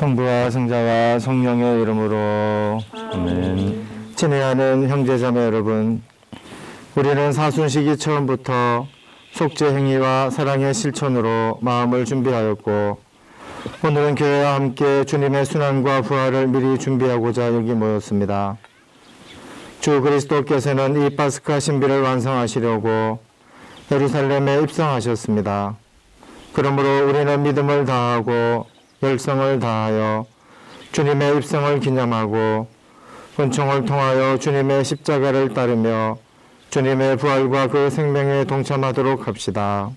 성부와 성자와 성령의 이름으로 아멘. 친애하는 형제자매 여러분, 우리는 사순시기 처음부터 속죄 행위와 사랑의 실천으로 마음을 준비하였고, 오늘은 교회와 함께 주님의 순환과 부활을 미리 준비하고자 여기 모였습니다. 주 그리스도께서는 이 파스카 신비를 완성하시려고 예루살렘에 입성하셨습니다. 그러므로 우리는 믿음을 다하고 열성을 다하여 주님의 입성을 기념하고 은총을 통하여 주님의 십자가를 따르며 주님의 부활과 그 생명에 동참하도록 합시다.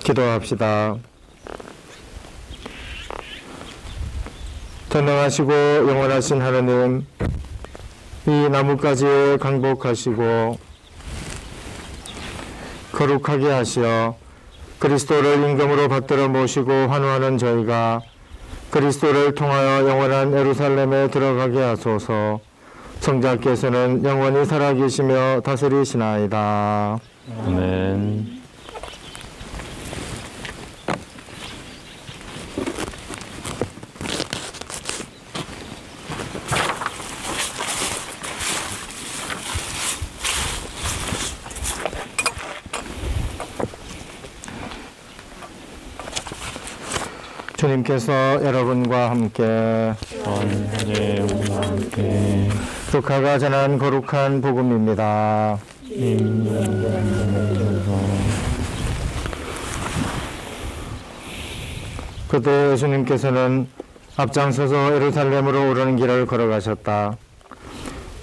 기도합시다. 전능하시고 영원하신 하느님, 이 나뭇가지에 강복하시고 거룩하게 하시어 그리스도를 임금으로 받들어 모시고 환호하는 저희가 그리스도를 통하여 영원한 예루살렘에 들어가게 하소서. 성자께서는 영원히 살아계시며 다스리시나이다. 아멘. 주님께서 여러분과 함께 원죄와 함께 루카가 전한 거룩한 복음입니다. 그때 예수님께서는 앞장서서 예루살렘으로 오르는 길을 걸어가셨다.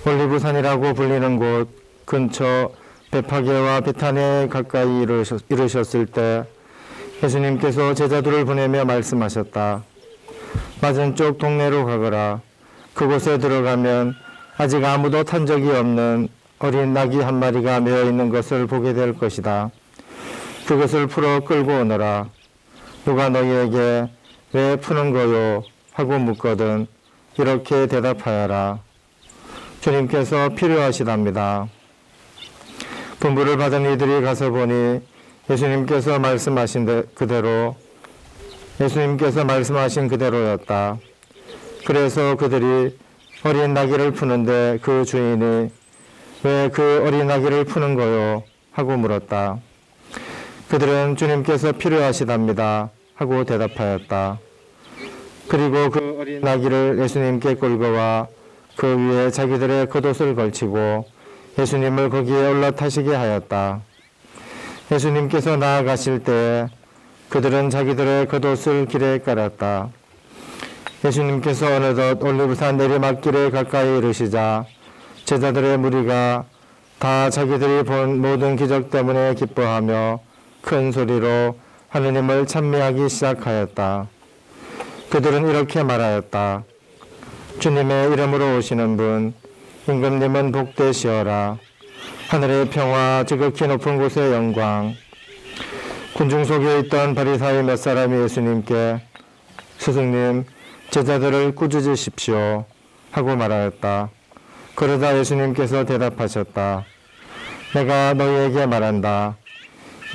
올리브산이라고 불리는 곳 근처 베파게와 베타니에 가까이 이르셨을 때 예수님께서 제자들을 보내며 말씀하셨다. 맞은쪽 동네로 가거라. 그곳에 들어가면 아직 아무도 탄 적이 없는 어린 나귀 한 마리가 메어 있는 것을 보게 될 것이다. 그것을 풀어 끌고 오너라. 누가 너희에게 왜 푸는 거요? 하고 묻거든 이렇게 대답하여라. 주님께서 필요하시답니다. 분부를 받은 이들이 가서 보니 예수님께서 말씀하신 그대로였다. 그래서 그들이 어린 나귀를 푸는데 그 주인이 왜 그 어린 나귀를 푸는 거요? 하고 물었다. 그들은 주님께서 필요하시답니다. 하고 대답하였다. 그리고 그 어린 나귀를 예수님께 끌고 와 그 위에 자기들의 겉옷을 걸치고 예수님을 거기에 올라타시게 하였다. 예수님께서 나아가실 때에 그들은 자기들의 겉옷을 길에 깔았다. 예수님께서 어느덧 올리브산 내리막길에 가까이 이르시자 제자들의 무리가 다 자기들이 본 모든 기적 때문에 기뻐하며 큰 소리로 하느님을 찬미하기 시작하였다. 그들은 이렇게 말하였다. 주님의 이름으로 오시는 분, 임금님은 복되시어라. 하늘의 평화, 지극히 높은 곳의 영광. 군중 속에 있던 바리사의 몇 사람이 예수님께 스승님, 제자들을 꾸짖으십시오 하고 말하였다. 그러자 예수님께서 대답하셨다. 내가 너희에게 말한다.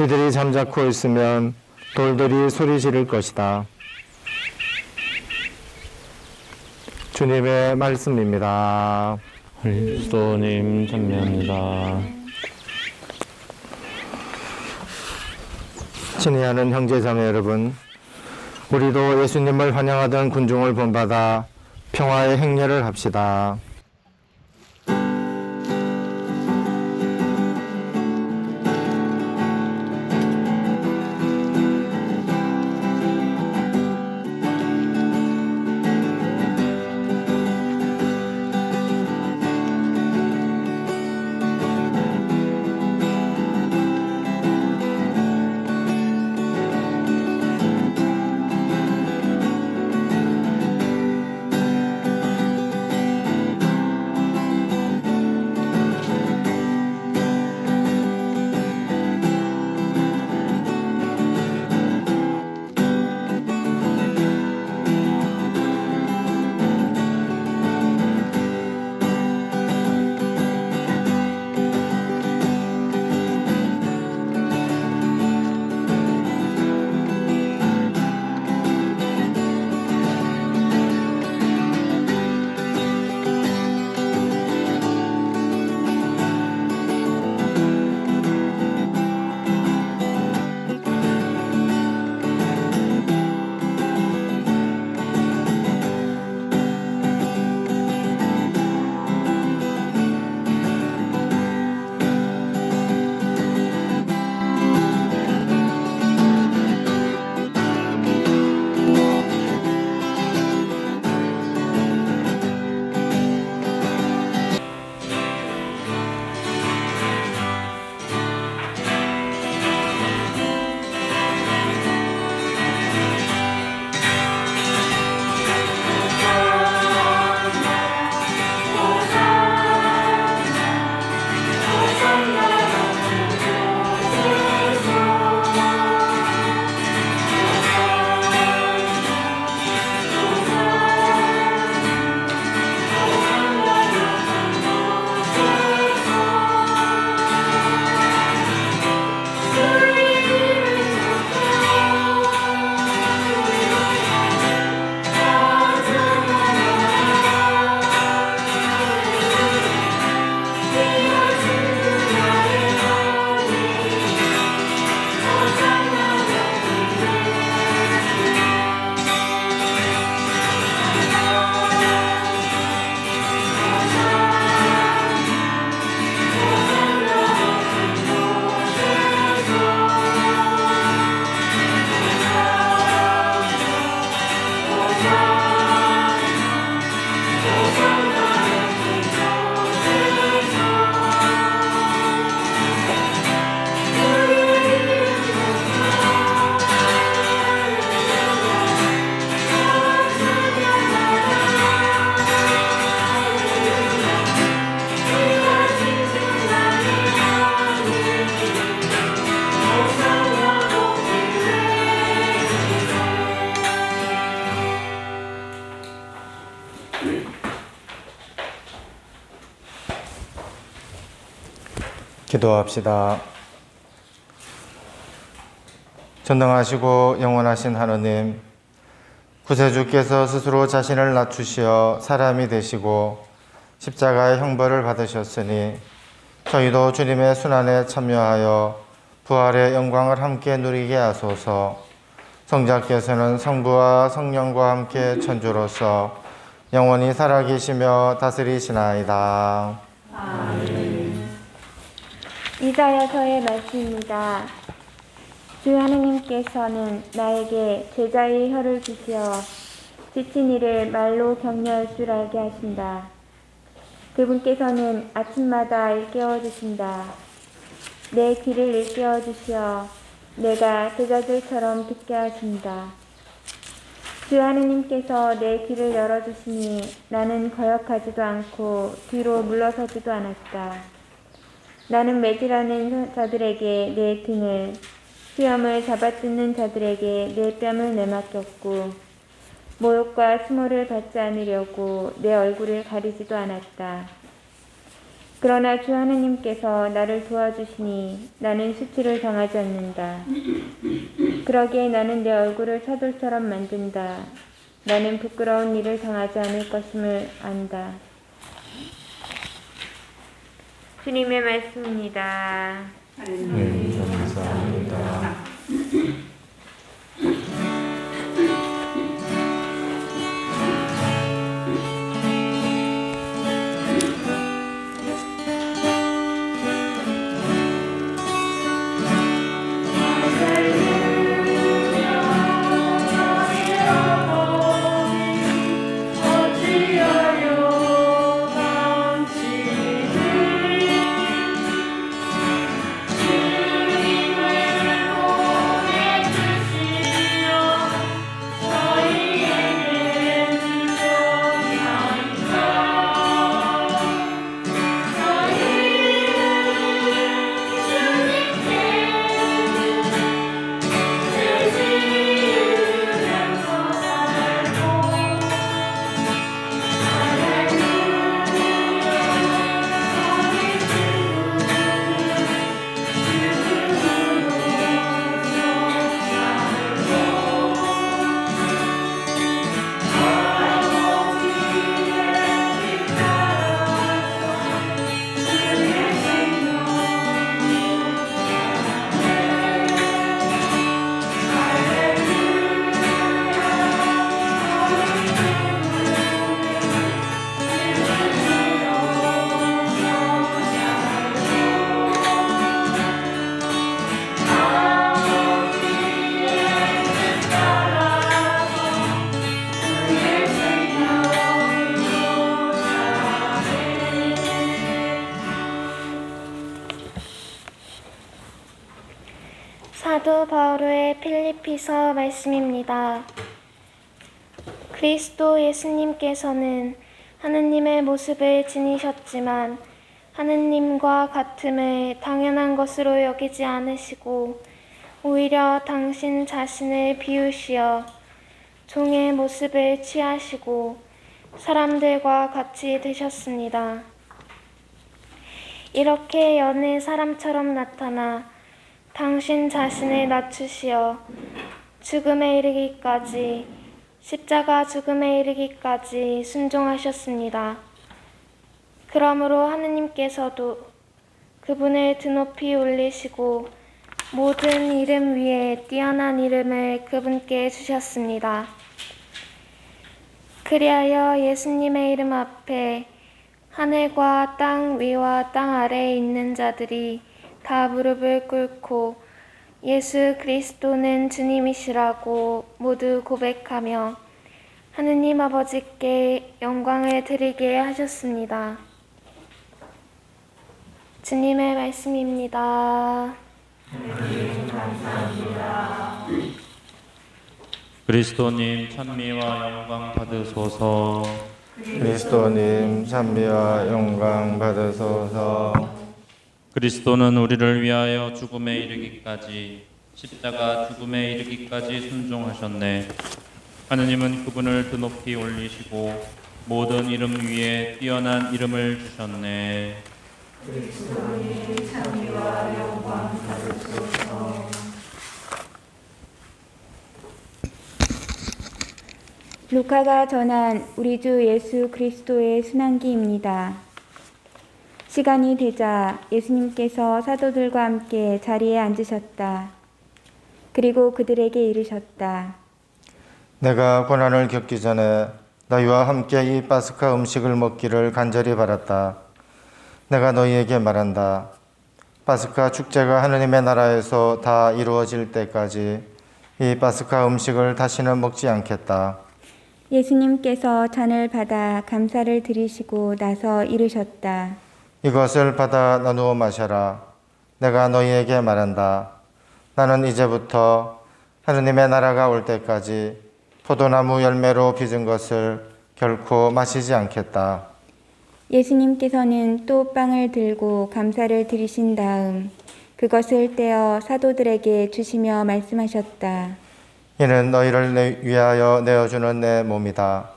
이들이 잠자코 있으면 돌들이 소리 지를 것이다. 주님의 말씀입니다. 그리스도님 찬미합니다. 친애하는 형제자매 여러분, 우리도 예수님을 환영하던 군중을 본받아 평화의 행렬을 합시다. 기도합시다. 전능하시고 영원하신 하느님, 구세주께서 스스로 자신을 낮추시어 사람이 되시고 십자가의 형벌을 받으셨으니 저희도 주님의 순환에 참여하여 부활의 영광을 함께 누리게 하소서. 성자께서는 성부와 성령과 함께 천주로서 영원히 살아계시며 다스리시나이다. 이사야서의 말씀입니다. 주 하느님께서는 나에게 제자의 혀를 주시어 지친 이를 말로 격려할 줄 알게 하신다. 그분께서는 아침마다 일깨워 주신다. 내 귀를 일깨워 주시어 내가 제자들처럼 듣게 하신다. 주 하느님께서 내 귀를 열어주시니 나는 거역하지도 않고 뒤로 물러서지도 않았다. 나는 매질하는 자들에게 내 등을, 수염을 잡아뜯는 자들에게 내 뺨을 내맡겼고 모욕과 수모를 받지 않으려고 내 얼굴을 가리지도 않았다. 그러나 주 하느님께서 나를 도와주시니 나는 수치를 당하지 않는다. 그러기에 나는 내 얼굴을 차돌처럼 만든다. 나는 부끄러운 일을 당하지 않을 것임을 안다. 주님의 말씀입니다. 감사합니다. 사도 바울의 필리피서 말씀입니다. 그리스도 예수님께서는 하느님의 모습을 지니셨지만 하느님과 같음을 당연한 것으로 여기지 않으시고 오히려 당신 자신을 비우시어 종의 모습을 취하시고 사람들과 같이 되셨습니다. 이렇게 여느 사람처럼 나타나 당신 자신을 낮추시어 죽음에 이르기까지, 십자가 죽음에 이르기까지 순종하셨습니다. 그러므로 하느님께서도 그분을 드높이 올리시고 모든 이름 위에 뛰어난 이름을 그분께 주셨습니다. 그리하여 예수님의 이름 앞에 하늘과 땅 위와 땅 아래에 있는 자들이 다 무릎을 꿇고 예수 그리스도는 주님이시라고 모두 고백하며 하느님 아버지께 영광을 드리게 하셨습니다. 주님의 말씀입니다. 그리스도님 찬미와 영광 받으소서. 그리스도님 찬미와 영광 받으소서. 그리스도는 우리를 위하여 죽음에 이르기까지, 십자가 죽음에 이르기까지 순종하셨네. 하느님은 그분을 드높이 올리시고 모든 이름 위에 뛰어난 이름을 주셨네. 루카가 전한 우리 주 예수 그리스도의 순환기입니다. 시간이 되자 예수님께서 사도들과 함께 자리에 앉으셨다. 그리고 그들에게 이르셨다. 내가 고난을 겪기 전에 너희와 함께 이 파스카 음식을 먹기를 간절히 바랐다. 내가 너희에게 말한다. 파스카 축제가 하느님의 나라에서 다 이루어질 때까지 이 파스카 음식을 다시는 먹지 않겠다. 예수님께서 잔을 받아 감사를 드리시고 나서 이르셨다. 이것을 받아 나누어 마셔라. 내가 너희에게 말한다. 나는 이제부터 하느님의 나라가 올 때까지 포도나무 열매로 빚은 것을 결코 마시지 않겠다. 예수님께서는 또 빵을 들고 감사를 드리신 다음 그것을 떼어 사도들에게 주시며 말씀하셨다. 이는 너희를 위하여 내어주는 내 몸이다.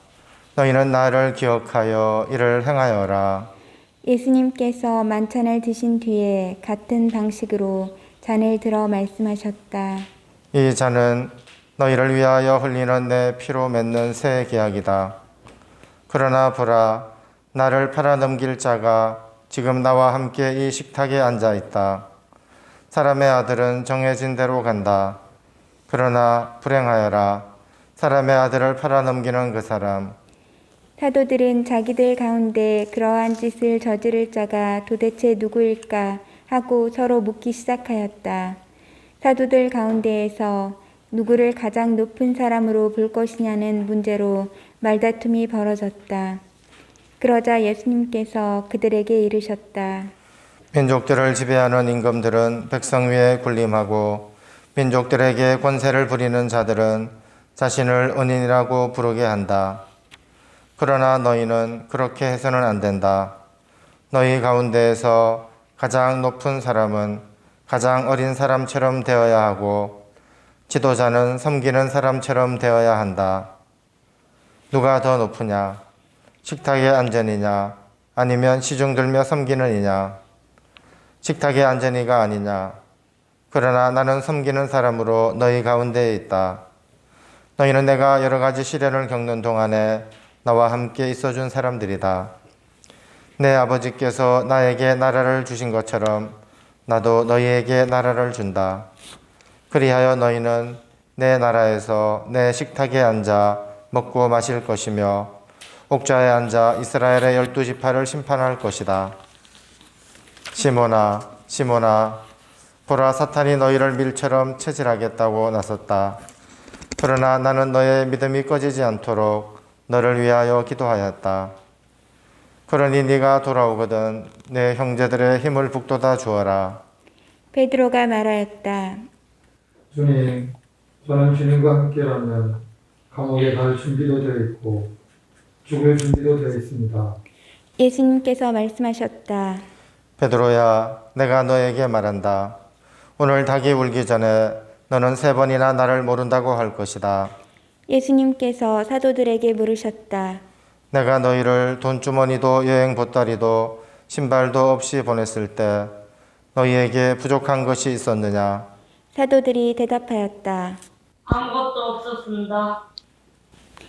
너희는 나를 기억하여 이를 행하여라. 예수님께서 만찬을 드신 뒤에 같은 방식으로 잔을 들어 말씀하셨다. 이 잔은 너희를 위하여 흘리는 내 피로 맺는 새 계약이다. 그러나 보라, 나를 팔아넘길 자가 지금 나와 함께 이 식탁에 앉아 있다. 사람의 아들은 정해진 대로 간다. 그러나 불행하여라. 사람의 아들을 팔아넘기는 그 사람. 사도들은 자기들 가운데 그러한 짓을 저지를 자가 도대체 누구일까 하고 서로 묻기 시작하였다. 사도들 가운데에서 누구를 가장 높은 사람으로 볼 것이냐는 문제로 말다툼이 벌어졌다. 그러자 예수님께서 그들에게 이르셨다. 민족들을 지배하는 임금들은 백성 위에 군림하고 민족들에게 권세를 부리는 자들은 자신을 은인이라고 부르게 한다. 그러나 너희는 그렇게 해서는 안 된다. 너희 가운데에서 가장 높은 사람은 가장 어린 사람처럼 되어야 하고 지도자는 섬기는 사람처럼 되어야 한다. 누가 더 높으냐? 식탁에 앉으니냐? 아니면 시중 들며 섬기는 이냐? 식탁에 앉으니가 아니냐? 그러나 나는 섬기는 사람으로 너희 가운데에 있다. 너희는 내가 여러 가지 시련을 겪는 동안에 나와 함께 있어준 사람들이다. 내 아버지께서 나에게 나라를 주신 것처럼 나도 너희에게 나라를 준다. 그리하여 너희는 내 나라에서 내 식탁에 앉아 먹고 마실 것이며 옥좌에 앉아 이스라엘의 12지파를 심판할 것이다. 시몬아, 시몬아, 보라, 사탄이 너희를 밀처럼 체질하겠다고 나섰다. 그러나 나는 너의 믿음이 꺼지지 않도록 너를 위하여 기도하였다. 그러니 네가 돌아오거든 내 형제들의 힘을 북돋아 주어라. 베드로가 말하였다. 주님, 저는 주님과 함께라면 감옥에 갈 준비도 되어 있고 죽을 준비도 되어 있습니다. 예수님께서 말씀하셨다. 베드로야, 내가 너에게 말한다. 오늘 닭이 울기 전에 너는 3번이나 나를 모른다고 할 것이다. 예수님께서 사도들에게 물으셨다. 내가 너희를 돈주머니도 여행 보따리도 신발도 없이 보냈을 때 너희에게 부족한 것이 있었느냐? 사도들이 대답하였다. 아무것도 없었습니다.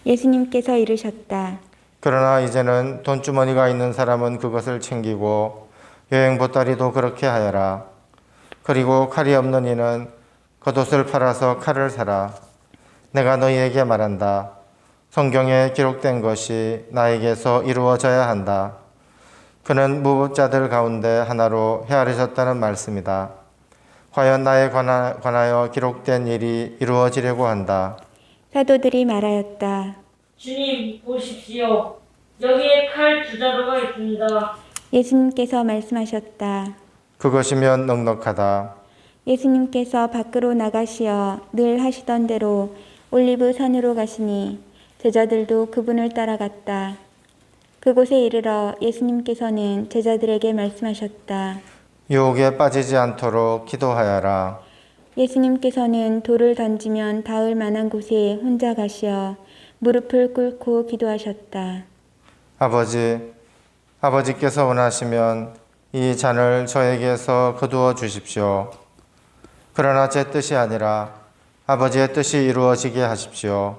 예수님께서 이르셨다. 그러나 이제는 돈주머니가 있는 사람은 그것을 챙기고 여행 보따리도 그렇게 하여라. 그리고 칼이 없는 이는 겉옷을 팔아서 칼을 사라. 내가 너희에게 말한다. 성경에 기록된 것이 나에게서 이루어져야 한다. 그는 무법자들 가운데 하나로 헤아리셨다는 말씀이다. 과연 나에 관하여 기록된 일이 이루어지려고 한다. 사도들이 말하였다. 주님, 보십시오. 여기에 칼 2자루가 있습니다. 예수님께서 말씀하셨다. 그것이면 넉넉하다. 예수님께서 밖으로 나가시어 늘 하시던 대로 올리브 산으로 가시니 제자들도 그분을 따라갔다. 그곳에 이르러 예수님께서는 제자들에게 말씀하셨다. 유혹에 빠지지 않도록 기도하여라. 예수님께서는 돌을 던지면 닿을 만한 곳에 혼자 가시어 무릎을 꿇고 기도하셨다. 아버지께서 원하시면 이 잔을 저에게서 거두어 주십시오. 그러나 제 뜻이 아니라 아버지의 뜻이 이루어지게 하십시오.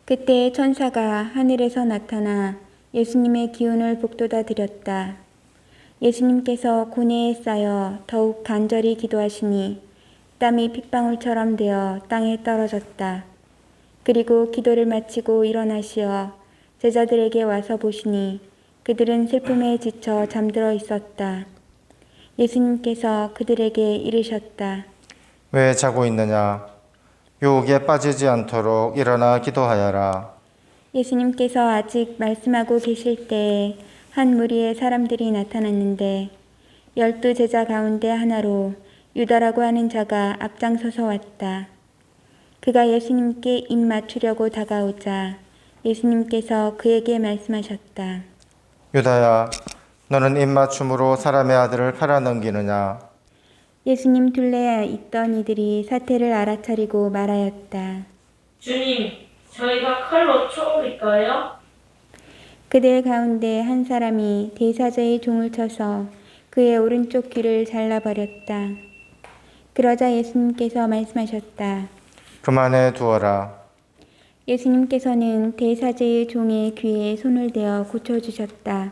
그때 천사가 하늘에서 나타나 예수님의 기운을 북돋아 드렸다. 예수님께서 고뇌에 쌓여 더욱 간절히 기도하시니 땀이 핏방울처럼 되어 땅에 떨어졌다. 그리고 기도를 마치고 일어나시어 제자들에게 와서 보시니 그들은 슬픔에 지쳐 잠들어 있었다. 예수님께서 그들에게 이르셨다. 왜 자고 있느냐? 유혹에 빠지지 않도록 일어나 기도하여라. 예수님께서 아직 말씀하고 계실 때에 한 무리의 사람들이 나타났는데 12 제자 가운데 하나로 유다라고 하는 자가 앞장서서 왔다. 그가 예수님께 입 맞추려고 다가오자 예수님께서 그에게 말씀하셨다. 유다야, 너는 입맞춤으로 사람의 아들을 팔아넘기느냐? 예수님 둘레에 있던 이들이 사태를 알아차리고 말하였다. 주님, 저희가 칼로 쳐버릴까요? 그들 가운데 한 사람이 대사제의 종을 쳐서 그의 오른쪽 귀를 잘라버렸다. 그러자 예수님께서 말씀하셨다. 그만해 두어라. 예수님께서는 대사제의 종의 귀에 손을 대어 고쳐주셨다.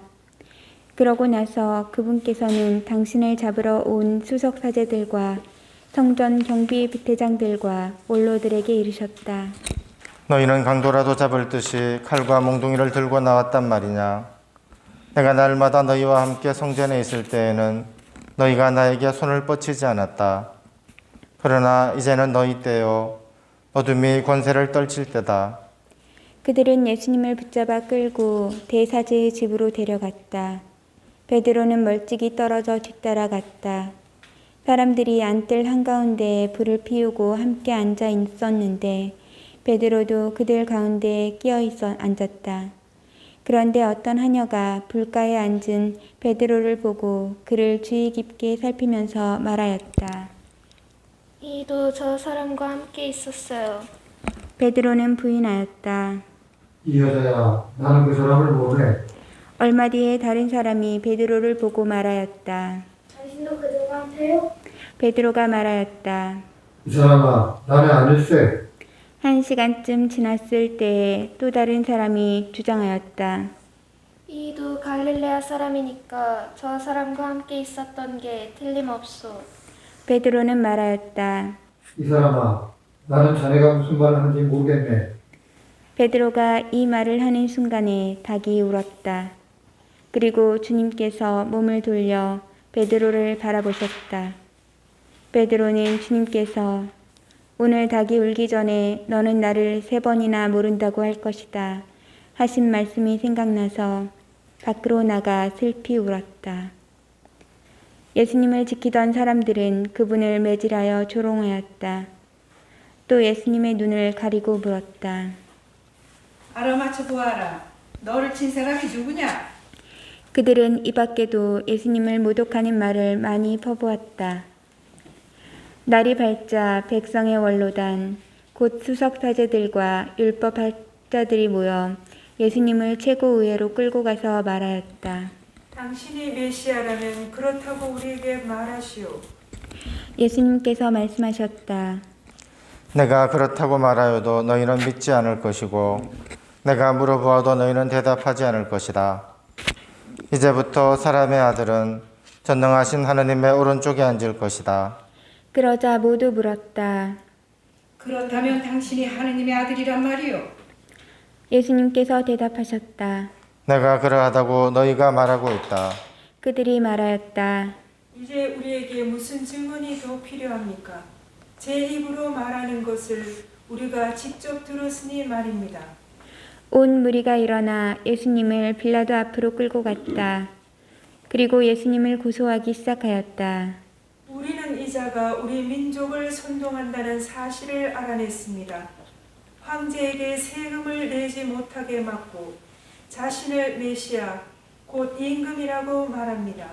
그러고 나서 그분께서는 당신을 잡으러 온 수석사제들과 성전 경비대장들과 원로들에게 이르셨다. 너희는 강도라도 잡을 듯이 칼과 몽둥이를 들고 나왔단 말이냐? 내가 날마다 너희와 함께 성전에 있을 때에는 너희가 나에게 손을 뻗치지 않았다. 그러나 이제는 너희 때요, 어둠이 권세를 떨칠 때다. 그들은 예수님을 붙잡아 끌고 대사제의 집으로 데려갔다. 베드로는 멀찍이 떨어져 뒤따라갔다. 사람들이 안뜰 한가운데에 불을 피우고 함께 앉아 있었는데 베드로도 그들 가운데에 끼어 있어 앉았다. 그런데 어떤 하녀가 불가에 앉은 베드로를 보고 그를 주의 깊게 살피면서 말하였다. 이도 저 사람과 함께 있었어요. 베드로는 부인하였다. 이 여자야, 나는 그 사람을 모르네. 얼마 뒤에 다른 사람이 베드로를 보고 말하였다. 당신도 그들과 함께요? 베드로가 말하였다. 이 사람아, 나는 아닐세. 1시간쯤 지났을 때에 또 다른 사람이 주장하였다. 이도 갈릴레아 사람이니까 저 사람과 함께 있었던 게 틀림없소. 베드로는 말하였다. 이 사람아, 나는 자네가 무슨 말을 하는지 모르겠네. 베드로가 이 말을 하는 순간에 닭이 울었다. 그리고 주님께서 몸을 돌려 베드로를 바라보셨다. 베드로는 주님께서 오늘 닭이 울기 전에 너는 나를 3번이나 모른다고 할 것이다 하신 말씀이 생각나서 밖으로 나가 슬피 울었다. 예수님을 지키던 사람들은 그분을 매질하여 조롱하였다. 또 예수님의 눈을 가리고 물었다. 알아맞혀 보아라. 너를 친 사람이 누구냐? 그들은 이 밖에도 예수님을 모독하는 말을 많이 퍼부었다. 날이 밝자 백성의 원로단, 곧 수석사제들과 율법학자들이 모여 예수님을 최고의회로 끌고 가서 말하였다. 당신이 메시아라면 그렇다고 우리에게 말하시오. 예수님께서 말씀하셨다. 내가 그렇다고 말하여도 너희는 믿지 않을 것이고 내가 물어보아도 너희는 대답하지 않을 것이다. 이제부터 사람의 아들은 전능하신 하느님의 오른쪽에 앉을 것이다. 그러자 모두 물었다. 그렇다면 당신이 하느님의 아들이란 말이오. 예수님께서 대답하셨다. 내가 그러하다고 너희가 말하고 있다. 그들이 말하였다. 이제 우리에게 무슨 증언이 더 필요합니까? 제 입으로 말하는 것을 우리가 직접 들었으니 말입니다. 온 무리가 일어나 예수님을 빌라도 앞으로 끌고 갔다. 그리고 예수님을 고소하기 시작하였다. 우리는 이자가 우리 민족을 선동한다는 사실을 알아냈습니다. 황제에게 세금을 내지 못하게 막고 자신을 메시아, 곧 임금이라고 말합니다.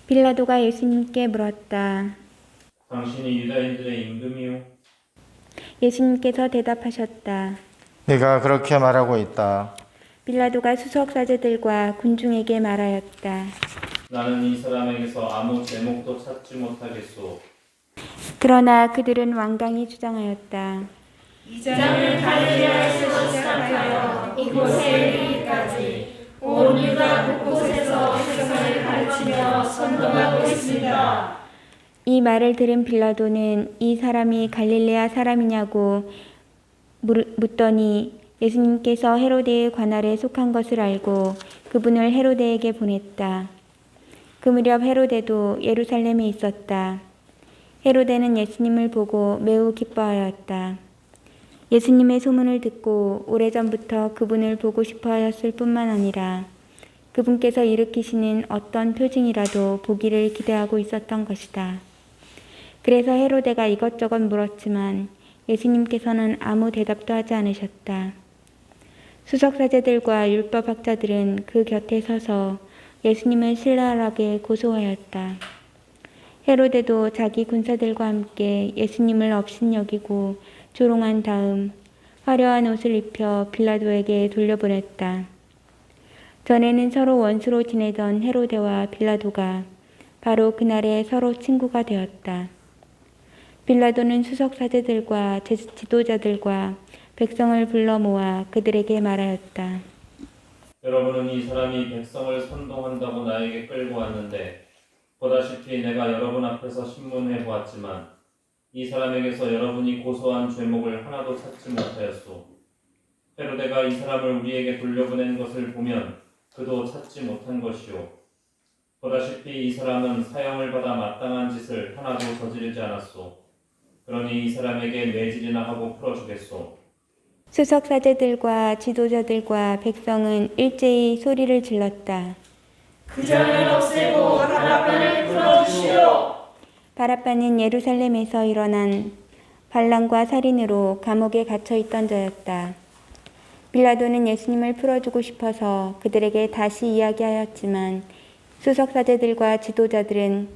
빌라도가 예수님께 물었다. 당신이 유다인들의 임금이요? 예수님께서 대답하셨다. 네가 그렇게 말하고 있다. 빌라도가 수석사제들과 군중에게 말하였다. 나는 이 사람에게서 아무 제목도 찾지 못하겠소. 그러나 그들은 완강히 주장하였다. 이자는 갈릴리아에서 시작하여 이곳에 이르기까지 온 유다 곳곳에서 백성을 가르치며 선동하고 있습니다. 이 말을 들은 빌라도는 이 사람이 갈릴레아 사람이냐고 묻더니 예수님께서 헤로데의 관할에 속한 것을 알고 그분을 헤로데에게 보냈다. 그 무렵 헤로데도 예루살렘에 있었다. 헤로데는 예수님을 보고 매우 기뻐하였다. 예수님의 소문을 듣고 오래전부터 그분을 보고 싶어 하였을 뿐만 아니라 그분께서 일으키시는 어떤 표징이라도 보기를 기대하고 있었던 것이다. 그래서 헤로데가 이것저것 물었지만 예수님께서는 아무 대답도 하지 않으셨다. 수석사제들과 율법학자들은 그 곁에 서서 예수님을 신랄하게 고소하였다. 헤로데도 자기 군사들과 함께 예수님을 업신여기고 조롱한 다음 화려한 옷을 입혀 빌라도에게 돌려보냈다. 전에는 서로 원수로 지내던 헤로데와 빌라도가 바로 그날에 서로 친구가 되었다. 빌라도는 수석사제들과 지도자들과 백성을 불러 모아 그들에게 말하였다. 여러분은 이 사람이 백성을 선동한다고 나에게 끌고 왔는데 보다시피 내가 여러분 앞에서 신문해 보았지만 이 사람에게서 여러분이 고소한 죄목을 하나도 찾지 못하였소. 헤로데가 이 사람을 우리에게 돌려보낸 것을 보면 그도 찾지 못한 것이요. 보다시피 이 사람은 사형을 받아 마땅한 짓을 하나도 저지르지 않았소. 그러니 이 사람에게 뇌질이나 하고 풀어주겠소. 수석사제들과 지도자들과 백성은 일제히 소리를 질렀다. 그 자를 없애고 바라바를 풀어주시오. 바라바는 예루살렘에서 일어난 반란과 살인으로 감옥에 갇혀 있던 자였다. 빌라도는 예수님을 풀어주고 싶어서 그들에게 다시 이야기하였지만 수석사제들과 지도자들은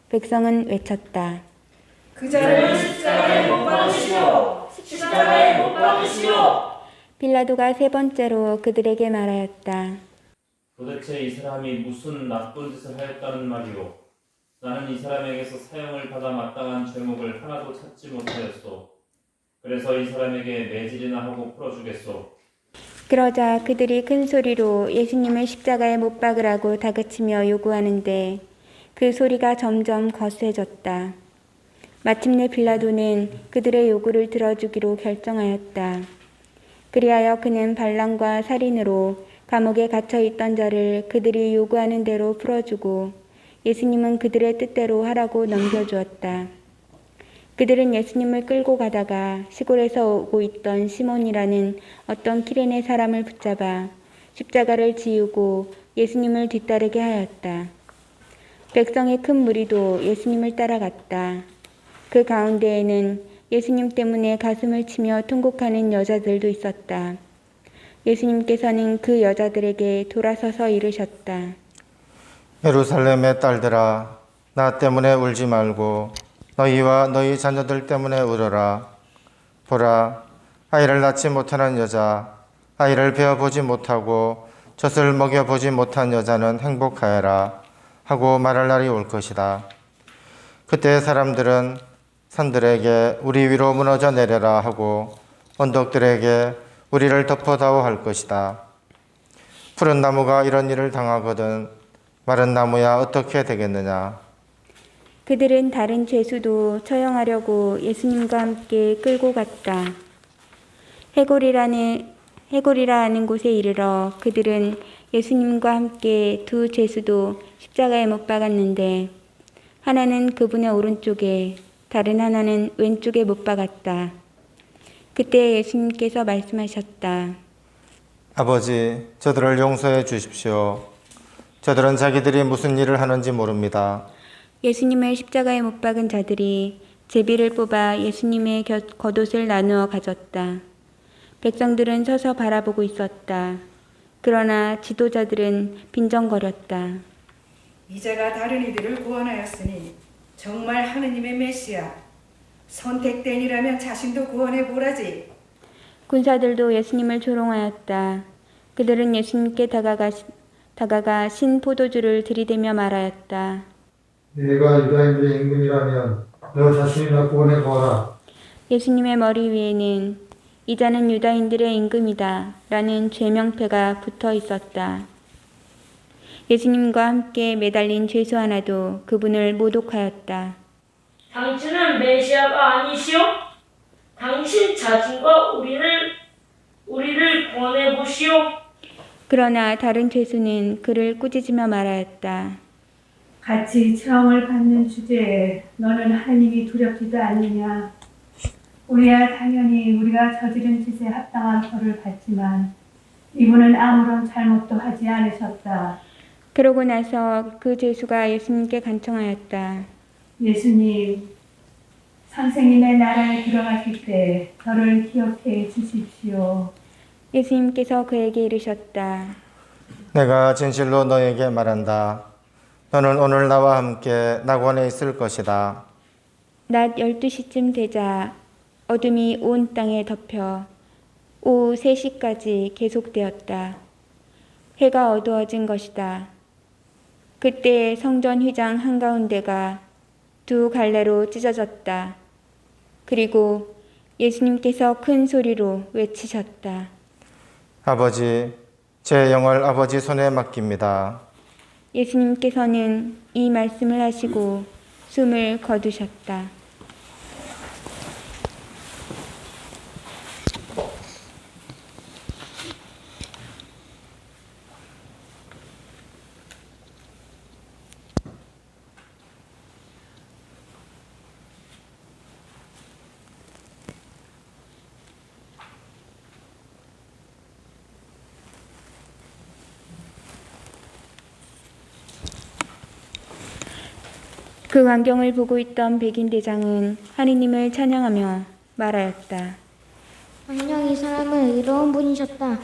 백성은 외쳤다. 그 자를 십자가에 못 박으시오. 십자가에 못 박으시오. 빌라도가 세 번째로 그들에게 말하였다. 도대체 이 사람이 무슨 나쁜 짓을 하였다는 말이오. 나는 이 사람에게서 사형을 받아 마땅한 죄목을 하나도 찾지 못하였소. 그래서 이 사람에게 매질이나 하고 풀어주겠소. 그러자 그들이 큰 소리로 예수님을 십자가에 못 박으라고 다그치며 요구하는데 그 소리가 점점 거세졌다. 마침내 빌라도는 그들의 요구를 들어주기로 결정하였다. 그리하여 그는 반란과 살인으로 감옥에 갇혀 있던 자를 그들이 요구하는 대로 풀어주고 예수님은 그들의 뜻대로 하라고 넘겨주었다. 그들은 예수님을 끌고 가다가 시골에서 오고 있던 시몬이라는 어떤 키레네 사람을 붙잡아 십자가를 지우고 예수님을 뒤따르게 하였다. 백성의 큰 무리도 예수님을 따라갔다. 그 가운데에는 예수님 때문에 가슴을 치며 통곡하는 여자들도 있었다. 예수님께서는 그 여자들에게 돌아서서 이르셨다. 예루살렘의 딸들아, 나 때문에 울지 말고 너희와 너희 자녀들 때문에 울어라. 보라, 아이를 낳지 못하는 여자, 아이를 베어보지 못하고 젖을 먹여보지 못한 여자는 행복하여라 하고 말할 날이 올 것이다. 그때 사람들은 산들에게 우리 위로 무너져 내려라 하고 언덕들에게 우리를 덮어다오 할 것이다. 푸른 나무가 이런 일을 당하거든 마른 나무야 어떻게 되겠느냐. 그들은 다른 죄수도 처형하려고 예수님과 함께 끌고 갔다. 해골이라 하는 곳에 이르러 그들은 예수님과 함께 두 죄수도 십자가에 못 박았는데 하나는 그분의 오른쪽에 다른 하나는 왼쪽에 못 박았다. 그때 예수님께서 말씀하셨다. 아버지, 저들을 용서해 주십시오. 저들은 자기들이 무슨 일을 하는지 모릅니다. 예수님을 십자가에 못 박은 자들이 제비를 뽑아 예수님의 겉옷을 나누어 가졌다. 백성들은 서서 바라보고 있었다. 그러나 지도자들은 빈정거렸다. 이제가 다른 이들을 구원하였으니 정말 하느님의 메시아, 선택된 이라면 자신도 구원해 보라지. 다가가 신 포도주를 들이대며 말하였다. 내가 유다인들의 임금이라면 너 자신이나 구원해 보아라. 예수님의 머리 위에는 이자는 유다인들의 임금이다 라는 죄명패가 붙어 있었다. 예수님과 함께 매달린 죄수 하나도 그분을 모독하였다. 당신은 메시아가 아니시오? 당신 자신과 우리를 구원해 보시오. 그러나 다른 죄수는 그를 꾸짖으며 말하였다. 같이 체험을 받는 주제에 너는 하나님이 두렵지도 않느냐? 우리야 당연히 우리가 저지른 짓에 합당한 벌을 받지만 이분은 아무런 잘못도 하지 않으셨다. 그러고 나서 그 죄수가 예수님께 간청하였다. 예수님, 선생님의 나라에 들어가실 때 저를 기억해 주십시오. 예수님께서 그에게 이르셨다. 내가 진실로 너에게 말한다. 너는 오늘 나와 함께 낙원에 있을 것이다. 낮 12시쯤 되자 어둠이 온 땅에 덮여 오후 3시까지 계속되었다. 해가 어두워진 것이다. 그때 성전 휘장 한가운데가 두 갈래로 찢어졌다. 그리고 예수님께서 큰 소리로 외치셨다. 아버지, 제 영을 아버지 손에 맡깁니다. 예수님께서는 이 말씀을 하시고 숨을 거두셨다. 그 광경을 보고 있던 백인 대장은 하느님을 찬양하며 말하였다. 분명 이 사람은 의로운 분이셨다.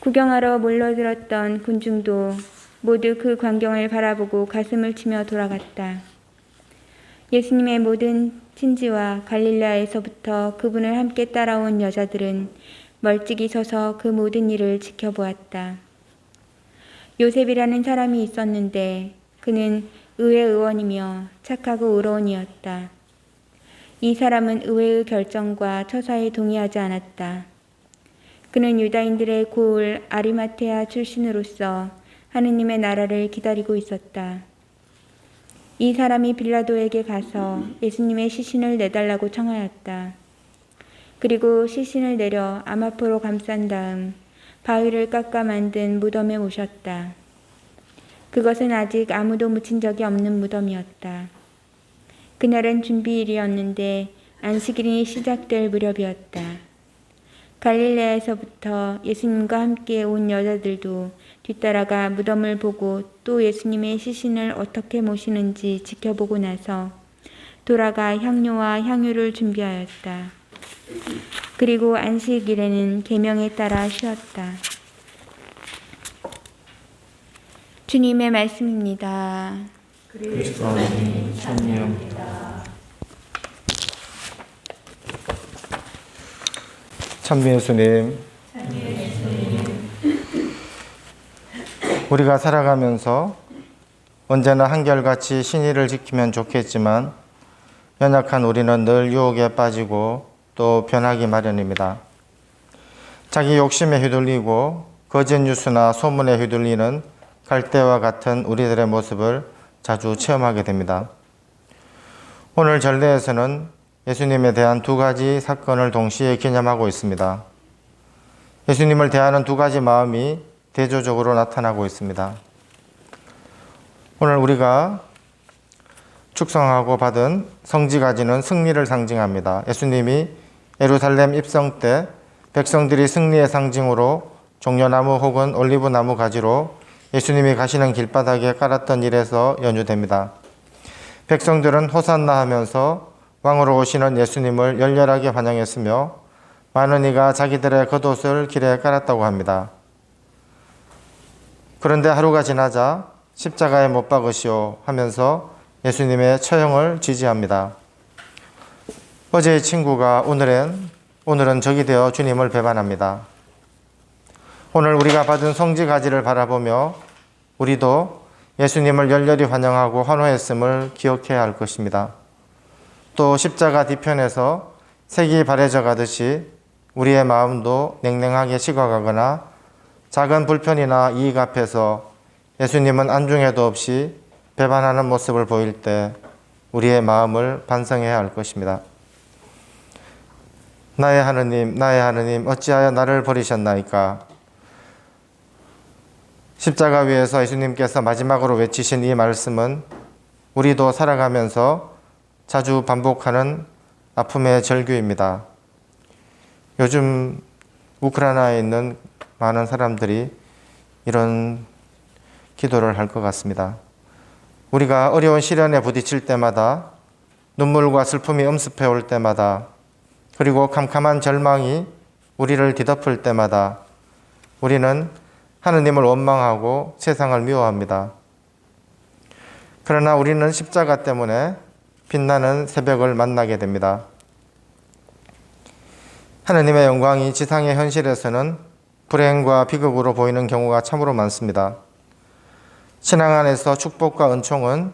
구경하러 몰려들었던 군중도 모두 그 광경을 바라보고 가슴을 치며 돌아갔다. 예수님의 모든 친지와 갈릴라에서부터 그분을 함께 따라온 여자들은 멀찍이 서서 그 모든 일을 지켜보았다. 요셉이라는 사람이 있었는데 그는 의회 의원이며 착하고 의로운 이였다. 이 사람은 의회의 결정과 처사에 동의하지 않았다. 그는 유다인들의 고을 아리마테아 출신으로서 하느님의 나라를 기다리고 있었다. 이 사람이 빌라도에게 가서 예수님의 시신을 내달라고 청하였다. 그리고 시신을 내려 아마포로 감싼 다음 바위를 깎아 만든 무덤에 모셨다. 그것은 아직 아무도 묻힌 적이 없는 무덤이었다. 그날은 준비일이었는데 안식일이 시작될 무렵이었다. 갈릴레아에서부터 예수님과 함께 온 여자들도 뒤따라가 무덤을 보고 또 예수님의 시신을 어떻게 모시는지 지켜보고 나서 돌아가 향료와 향유를 준비하였다. 그리고 안식일에는 계명에 따라 쉬었다. 주님의 말씀입니다. 그리스도님 찬미합니다. 찬미 예수님, 우리가 살아가면서 언제나 한결같이 신의를 지키면 좋겠지만 연약한 우리는 늘 유혹에 빠지고 또 변하기 마련입니다. 자기 욕심에 휘둘리고 거짓 뉴스나 소문에 휘둘리는 갈대와 같은 우리들의 모습을 자주 체험하게 됩니다. 오늘 전례에서는 예수님에 대한 두 가지 사건을 동시에 기념하고 있습니다. 예수님을 대하는 두 가지 마음이 대조적으로 나타나고 있습니다. 오늘 우리가 축성하고 받은 성지가지는 승리를 상징합니다. 예수님이 예루살렘 입성 때 백성들이 승리의 상징으로 종려나무 혹은 올리브나무 가지로 예수님이 가시는 길바닥에 깔았던 일에서 연유됩니다. 백성들은 호산나 하면서 왕으로 오시는 예수님을 열렬하게 환영했으며 많은 이가 자기들의 겉옷을 길에 깔았다고 합니다. 그런데 하루가 지나자 십자가에 못 박으시오 하면서 예수님의 처형을 지지합니다. 어제의 친구가 오늘은 적이 되어 주님을 배반합니다. 오늘 우리가 받은 성지가지를 바라보며 우리도 예수님을 열렬히 환영하고 환호했음을 기억해야 할 것입니다. 또 십자가 뒤편에서 색이 바래져 가듯이 우리의 마음도 냉랭하게 식어가거나 작은 불편이나 이익 앞에서 예수님은 안중에도 없이 배반하는 모습을 보일 때 우리의 마음을 반성해야 할 것입니다. 나의 하느님, 어찌하여 나를 버리셨나이까? 십자가 위에서 예수님께서 마지막으로 외치신 이 말씀은 우리도 살아가면서 자주 반복하는 아픔의 절규입니다. 요즘 우크라이나에 있는 많은 사람들이 이런 기도를 할 것 같습니다. 우리가 어려운 시련에 부딪힐 때마다, 눈물과 슬픔이 엄습해 올 때마다, 그리고 캄캄한 절망이 우리를 뒤덮을 때마다 우리는 하느님을 원망하고 세상을 미워합니다. 그러나 우리는 십자가 때문에 빛나는 새벽을 만나게 됩니다. 하느님의 영광이 지상의 현실에서는 불행과 비극으로 보이는 경우가 참으로 많습니다. 신앙 안에서 축복과 은총은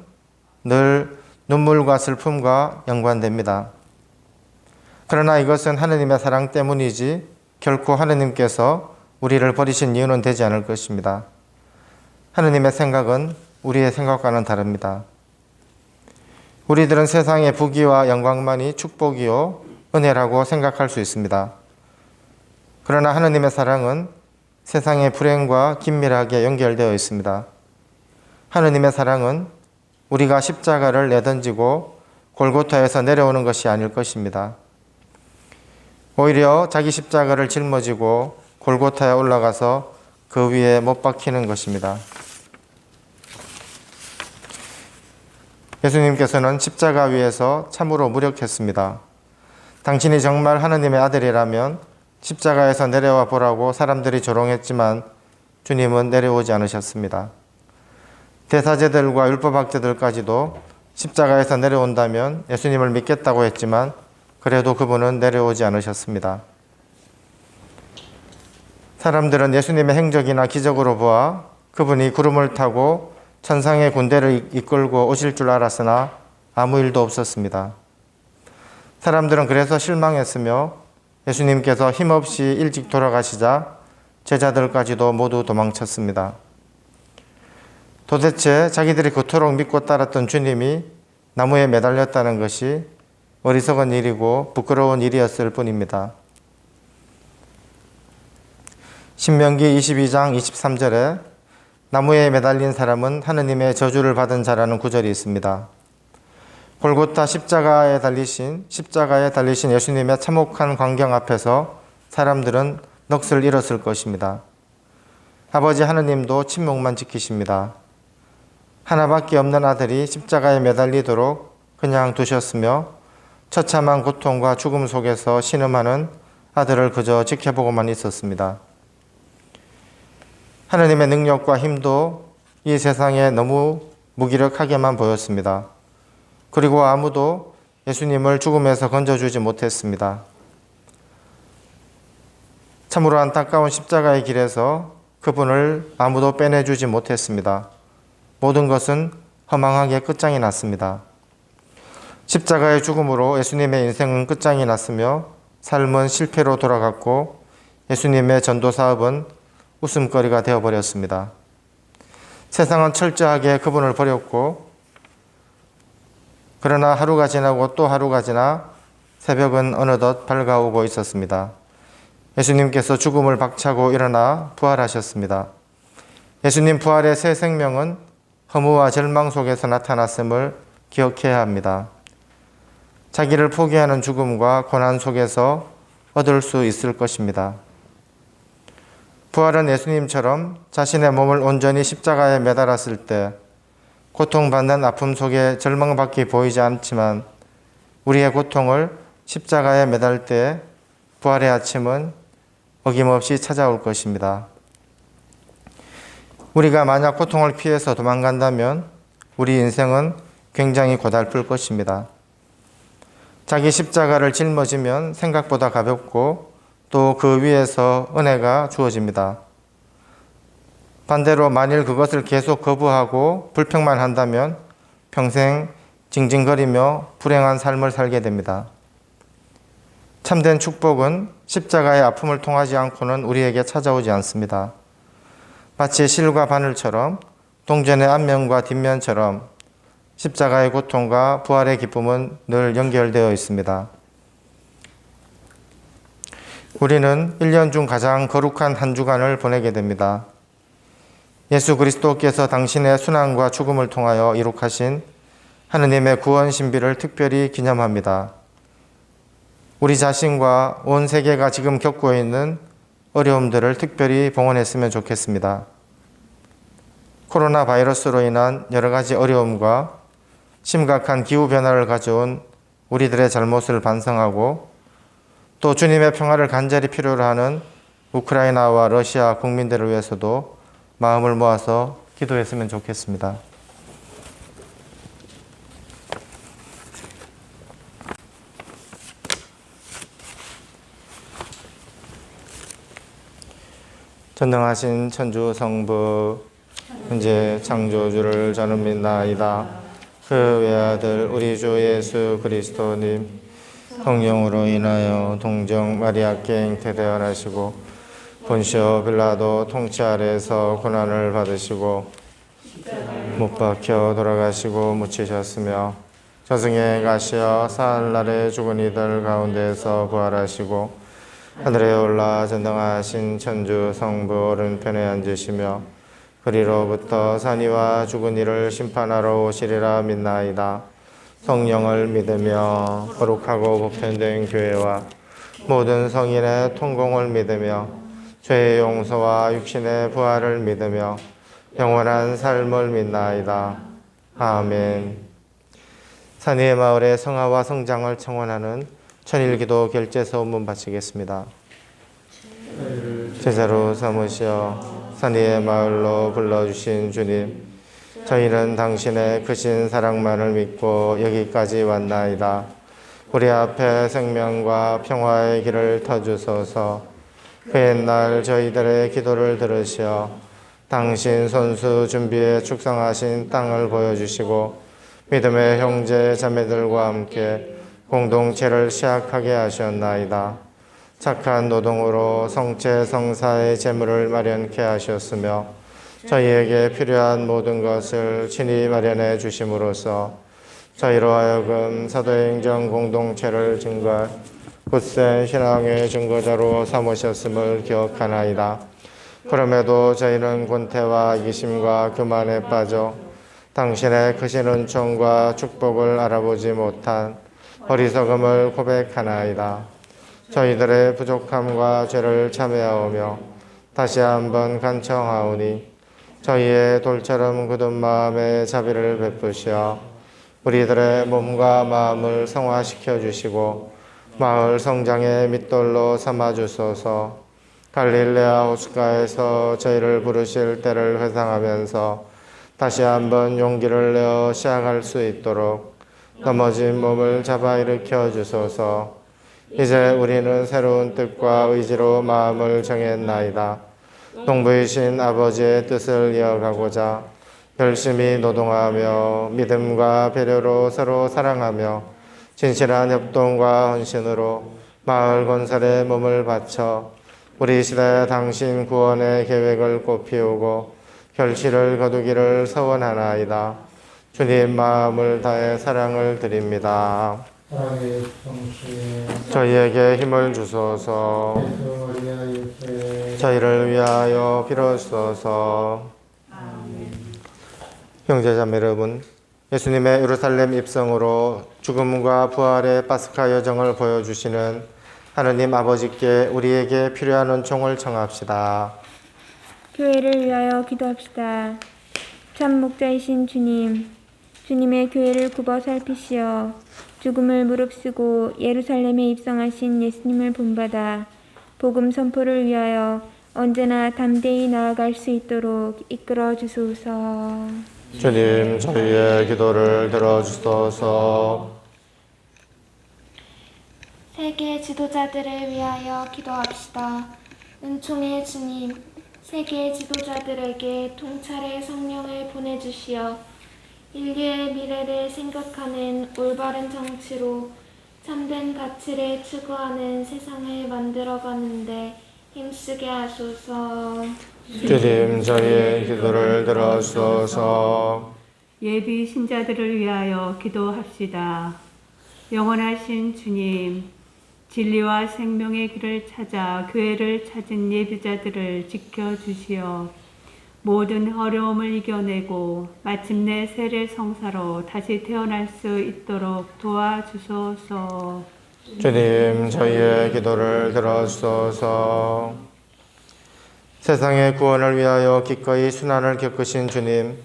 늘 눈물과 슬픔과 연관됩니다. 그러나 이것은 하느님의 사랑 때문이지 결코 하느님께서 우리를 버리신 이유는 되지 않을 것입니다. 하느님의 생각은 우리의 생각과는 다릅니다. 우리들은 세상의 부귀와 영광만이 축복이요 은혜라고 생각할 수 있습니다. 그러나 하느님의 사랑은 세상의 불행과 긴밀하게 연결되어 있습니다. 하느님의 사랑은 우리가 십자가를 내던지고 골고타에서 내려오는 것이 아닐 것입니다. 오히려 자기 십자가를 짊어지고 골고타에 올라가서 그 위에 못 박히는 것입니다. 예수님께서는 십자가 위에서 참으로 무력했습니다. 당신이 정말 하느님의 아들이라면 십자가에서 내려와 보라고 사람들이 조롱했지만 주님은 내려오지 않으셨습니다. 대사제들과 율법학자들까지도 십자가에서 내려온다면 예수님을 믿겠다고 했지만 그래도 그분은 내려오지 않으셨습니다. 사람들은 예수님의 행적이나 기적으로 보아 그분이 구름을 타고 천상의 군대를 이끌고 오실 줄 알았으나 아무 일도 없었습니다. 사람들은 그래서 실망했으며 예수님께서 힘없이 일찍 돌아가시자 제자들까지도 모두 도망쳤습니다. 도대체 자기들이 그토록 믿고 따랐던 주님이 나무에 매달렸다는 것이 어리석은 일이고 부끄러운 일이었을 뿐입니다. 신명기 22장 23절에 나무에 매달린 사람은 하느님의 저주를 받은 자라는 구절이 있습니다. 골고타 십자가에 달리신 예수님의 참혹한 광경 앞에서 사람들은 넋을 잃었을 것입니다. 아버지 하느님도 침묵만 지키십니다. 하나밖에 없는 아들이 십자가에 매달리도록 그냥 두셨으며 처참한 고통과 죽음 속에서 신음하는 아들을 그저 지켜보고만 있었습니다. 하느님의 능력과 힘도 이 세상에 너무 무기력하게만 보였습니다. 그리고 아무도 예수님을 죽음에서 건져주지 못했습니다. 참으로 안타까운 십자가의 길에서 그분을 아무도 빼내주지 못했습니다. 모든 것은 허망하게 끝장이 났습니다. 십자가의 죽음으로 예수님의 인생은 끝장이 났으며 삶은 실패로 돌아갔고 예수님의 전도 사업은 웃음거리가 되어버렸습니다. 세상은 철저하게 그분을 버렸고 그러나 하루가 지나고 또 하루가 지나 새벽은 어느덧 밝아오고 있었습니다. 예수님께서 죽음을 박차고 일어나 부활하셨습니다. 예수님 부활의 새 생명은 허무와 절망 속에서 나타났음을 기억해야 합니다. 자기를 포기하는 죽음과 고난 속에서 얻을 수 있을 것입니다. 부활은 예수님처럼 자신의 몸을 온전히 십자가에 매달았을 때 고통받는 아픔 속에 절망밖에 보이지 않지만 우리의 고통을 십자가에 매달 때 부활의 아침은 어김없이 찾아올 것입니다. 우리가 만약 고통을 피해서 도망간다면 우리 인생은 굉장히 고달플 것입니다. 자기 십자가를 짊어지면 생각보다 가볍고 또 그 위에서 은혜가 주어집니다. 반대로 만일 그것을 계속 거부하고 불평만 한다면 평생 징징거리며 불행한 삶을 살게 됩니다. 참된 축복은 십자가의 아픔을 통하지 않고는 우리에게 찾아오지 않습니다. 마치 실과 바늘처럼 동전의 앞면과 뒷면처럼 십자가의 고통과 부활의 기쁨은 늘 연결되어 있습니다. 우리는 1년 중 가장 거룩한 한 주간을 보내게 됩니다. 예수 그리스도께서 당신의 순환과 죽음을 통하여 이룩하신 하느님의 구원 신비를 특별히 기념합니다. 우리 자신과 온 세계가 지금 겪고 있는 어려움들을 특별히 봉헌했으면 좋겠습니다. 코로나 바이러스로 인한 여러 가지 어려움과 심각한 기후변화를 가져온 우리들의 잘못을 반성하고 또 주님의 평화를 간절히 필요로 하는 우크라이나와 러시아 국민들을 위해서도 마음을 모아서 기도했으면 좋겠습니다. 전능하신 천주 성부 현재 창조주를 저는 믿나이다. 그 외아들 우리 주 예수 그리스도님 성령으로 인하여 동정 마리아께 잉태되어 나시고 본시오 빌라도 통치 아래에서 고난을 받으시고 못 박혀 돌아가시고 묻히셨으며 저승에 가시어 사흘날에 죽은 이들 가운데에서 부활하시고 하늘에 올라 전능하신 천주 성부 오른편에 앉으시며 그리로부터 산이와 죽은 이를 심판하러 오시리라 믿나이다. 성령을 믿으며 거룩하고 보편된 교회와 모든 성인의 통공을 믿으며 죄의 용서와 육신의 부활을 믿으며 영원한 삶을 믿나이다. 아멘. 산위의 마을의 성화와 성장을 청원하는 천일기도 결제 소문 바치겠습니다. 제자로 삼으시어 산위의 마을로 불러주신 주님, 저희는 당신의 크신 사랑만을 믿고 여기까지 왔나이다. 우리 앞에 생명과 평화의 길을 터주소서. 그 옛날 저희들의 기도를 들으시어 당신 손수 준비에 축성하신 땅을 보여주시고 믿음의 형제 자매들과 함께 공동체를 시작하게 하셨나이다. 착한 노동으로 성체 성사의 재물을 마련케 하셨으며 저희에게 필요한 모든 것을 친히 마련해 주심으로써 저희로 하여금 사도행정 공동체를 증거할 굳센 신앙의 증거자로 삼으셨음을 기억하나이다. 그럼에도 저희는 권태와 이기심과 교만에 빠져 당신의 크신 은총과 축복을 알아보지 못한 어리석음을 고백하나이다. 저희들의 부족함과 죄를 참회하오며 다시 한번 간청하오니 저희의 돌처럼 굳은 마음에 자비를 베푸시어 우리들의 몸과 마음을 성화시켜 주시고 마을 성장의 밑돌로 삼아 주소서. 갈릴레아 호숫가에서 저희를 부르실 때를 회상하면서 다시 한번 용기를 내어 시작할 수 있도록 넘어진 몸을 잡아 일으켜 주소서. 이제 우리는 새로운 뜻과 의지로 마음을 정했나이다. 동부이신 아버지의 뜻을 이어가고자 열심히 노동하며 믿음과 배려로 서로 사랑하며 진실한 협동과 헌신으로 마을 건설에 몸을 바쳐 우리 시대 당신 구원의 계획을 꽃피우고 결실을 거두기를 소원하나이다. 주님 마음을 다해 사랑을 드립니다. 사랑의 성취 저희에게 힘을 주소서. 저희를 위하여 빌어주소서. 형제자매 여러분, 예수님의 예루살렘 입성으로 죽음과 부활의 파스카 여정을 보여주시는 하느님 아버지께 우리에게 필요한 은총을 청합시다. 교회를 위하여 기도합시다. 참 목자이신 주님, 주님의 교회를 굽어 살피시어 죽음을 무릅쓰고 예루살렘에 입성하신 예수님을 본받아 복음 선포를 위하여 언제나 담대히 나아갈 수 있도록 이끌어 주소서. 주님, 저희의 기도를 들어주소서. 세계 지도자들을 위하여 기도합시다. 은총의 주님, 세계 지도자들에게 통찰의 성령을 보내주시어 인류의 미래를 생각하는 올바른 정치로 참된 가치를 추구하는 세상을 만들어가는데 힘쓰게 하소서. 주님, 저희의 기도를 들어주소서. 예비 신자들을 위하여 기도합시다. 영원하신 주님, 진리와 생명의 길을 찾아 교회를 찾은 예비자들을 지켜주시어 모든 어려움을 이겨내고 마침내 세례 성사로 다시 태어날 수 있도록 도와주소서. 주님, 저희의 기도를 들어주소서. 세상의 구원을 위하여 기꺼이 순환을 겪으신 주님,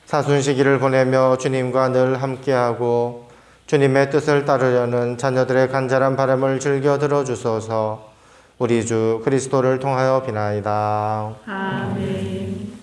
사순시기를 보내며 주님과 늘 함께하고 주님의 뜻을 따르려는 자녀들의 간절한 바람을 즐겨 들어주소서. 우리 주 그리스도를 통하여 비나이다. 아멘.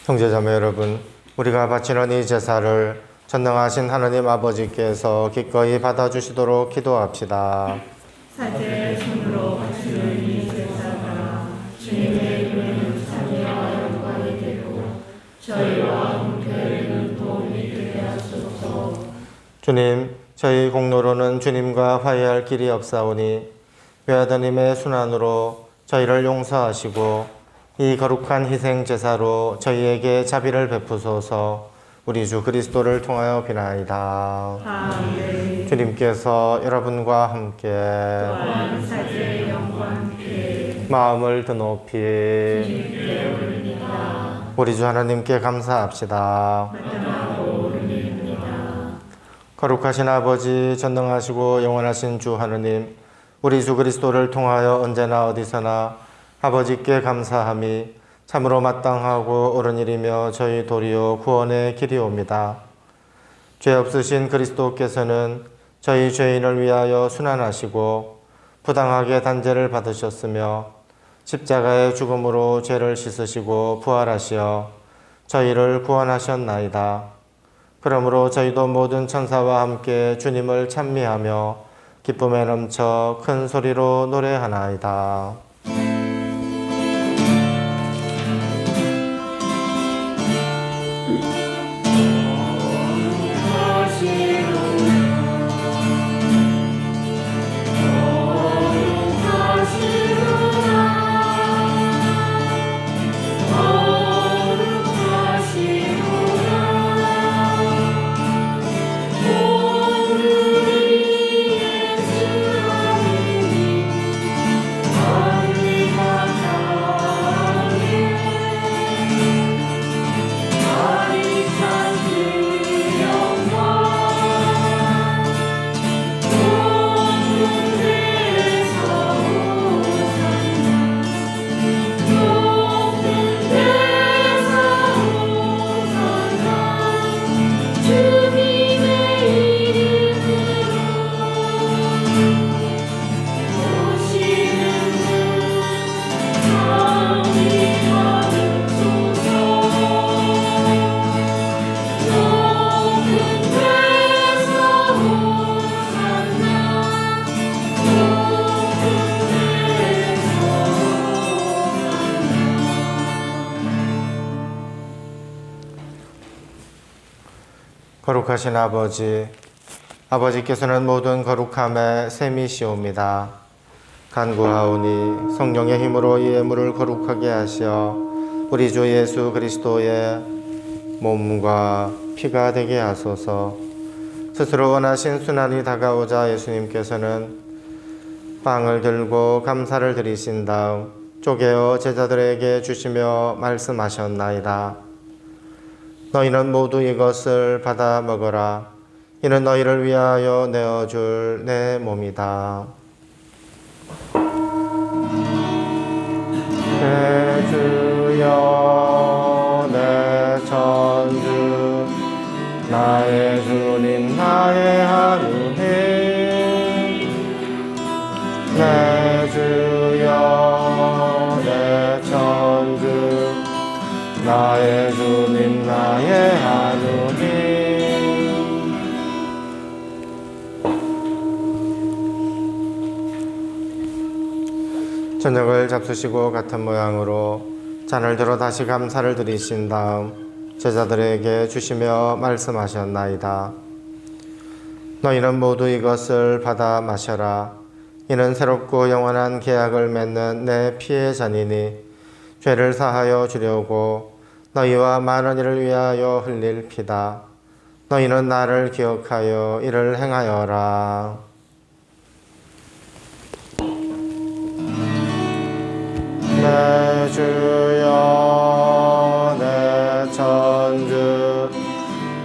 형제자매 여러분, 우리가 바치는 이 제사를 전능하신 하느님 아버지께서 기꺼이 받아주시도록 기도합시다. 사제 손으로 바치는 이 제사가 주님의 이름은 찬미와 영광이 되고 저희와 함께 도움이 되게 하소서. 주님, 저희 공로로는 주님과 화해할 길이 없사오니 외아드님의 순환으로 저희를 용서하시고 이 거룩한 희생 제사로 저희에게 자비를 베푸소서. 우리 주 그리스도를 통하여 비나이다. 아멘. 주님께서 여러분과 함께 또한 사제의 영광 함께 마음을 드높이 주님께 올립니다. 우리 주 하나님께 감사합시다. 마땅하고 옳음입니다. 거룩하신 아버지, 전능하시고 영원하신 주 하느님, 우리 주 그리스도를 통하여 언제나 어디서나 아버지께 감사함이 참으로 마땅하고 옳은 일이며 저희 도리어 구원의 길이옵니다. 죄 없으신 그리스도께서는 저희 죄인을 위하여 순환하시고 부당하게 단죄를 받으셨으며 십자가의 죽음으로 죄를 씻으시고 부활하시어 저희를 구원하셨나이다. 그러므로 저희도 모든 천사와 함께 주님을 찬미하며 기쁨에 넘쳐 큰 소리로 노래하나이다. 오늘 예수 하느님 거룩하신 아버지, 아버지께서는 모든 거룩함의 셈이시옵니다. 간구하오니 성령의 힘으로 이 예물을 거룩하게 하시어 우리 주 예수 그리스도의 몸과 피가 되게 하소서. 스스로 원하신 순환이 다가오자 예수님께서는 빵을 들고 감사를 드리신 다음 쪼개어 제자들에게 주시며 말씀하셨나이다. 너희는 모두 이것을 받아 먹어라. 이는 너희를 위하여 내어줄 내 몸이다. 내 주여 내 천주 나의 주님 나의 하느님 내 주여 내 천주 나의 주님 나의 하느님. 저녁을 잡수시고 같은 모양으로 잔을 들어 다시 감사를 드리신 다음 제자들에게 주시며 말씀하셨나이다. 너희는 모두 이것을 받아 마셔라. 이는 새롭고 영원한 계약을 맺는 내 피의 잔이니 죄를 사하여 주려고 너희와 많은 이를 위하여 흘릴 피다. 너희는 나를 기억하여 이를 행하여라. 내 주여 내 천주